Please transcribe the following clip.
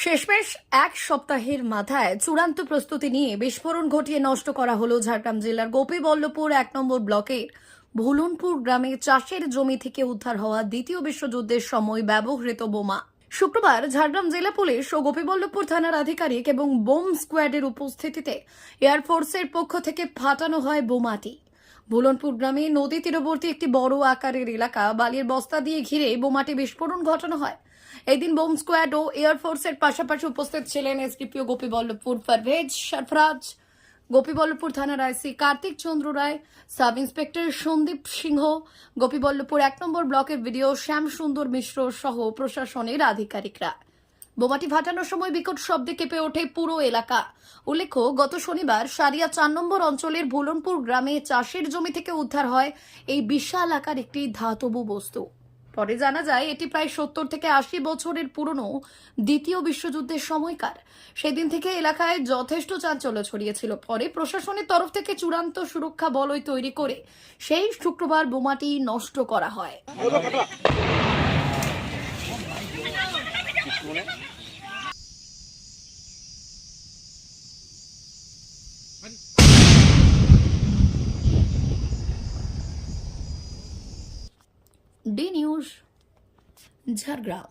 শেষমেশ এক সপ্তাহের মাথায় চূড়ান্ত প্রস্তুতি নিয়ে বিস্ফোরণ ঘটিয়ে নষ্ট করা হলো ঝাড়গ্রাম জেলার গোপীবল্লভপুর ১ নম্বর ব্লকের ভুলনপুর গ্রামে চাষের জমি থেকে উদ্ধার হওয়া দ্বিতীয় বিশ্বযুদ্ধের সময় ব্যবহৃত বোমা। শুক্রবার ঝাড়গ্রাম জেলা পুলিশ ও গোপীবল্লভপুর থানার আধিকারিক এবং বোম স্কোয়াডের উপস্থিতিতে এয়ারফোর্সের পক্ষ থেকে ফাটানো হয় বোমাটি। ভুলনপুর গ্রামে নদী তীরবর্তী একটি বড় আকারের এলাকা বালির বস্তা দিয়ে ঘিরে বোমাটি বিস্ফোরণ ঘটানো হয়। এদিন বোম স্কোয়াড ও এয়ারফোর্সের পাশাপাশি উপস্থিত ছিলেন এসডিপিও গোপীবল্লভপুর পারভেজ সরফরাজ, গোপীবল্লভপুর থানার আইসি কার্তিক চন্দ্র রায়, সাব ইন্সপেক্টর সন্দীপ সিংহ, গোপীবল্লভপুর ১ নম্বর ব্লকের ভিডিও শ্যাম সুন্দর মিশ্র সহ প্রশাসনের আধিকারিকরা। বোমাটি ফাটানোর সময় বিকট শব্দে কেঁপে ওঠে পুরো এলাকা। উল্লেখ্য, গত শনিবার সারিয়া ৪ নম্বর অঞ্চলের ভুলনপুর গ্রামে চাষের জমি থেকে উদ্ধার হয় এই বিশাল আকার একটি ধাতব বস্তু। পরে জানা যায় এটি প্রায় ৭০ থেকে ৮০ বছরের পুরনো দ্বিতীয় বিশ্বযুদ্ধের সময়কার। সেদিন থেকে এলাকায় যথেষ্ট চাঞ্চল্য ছড়িয়েছিল। পরে প্রশাসনের তরফ থেকে চূড়ান্ত সুরক্ষা বলয় তৈরি করে সেই শুক্রবার বোমাটি নষ্ট করা হয়। D news, Jhargram.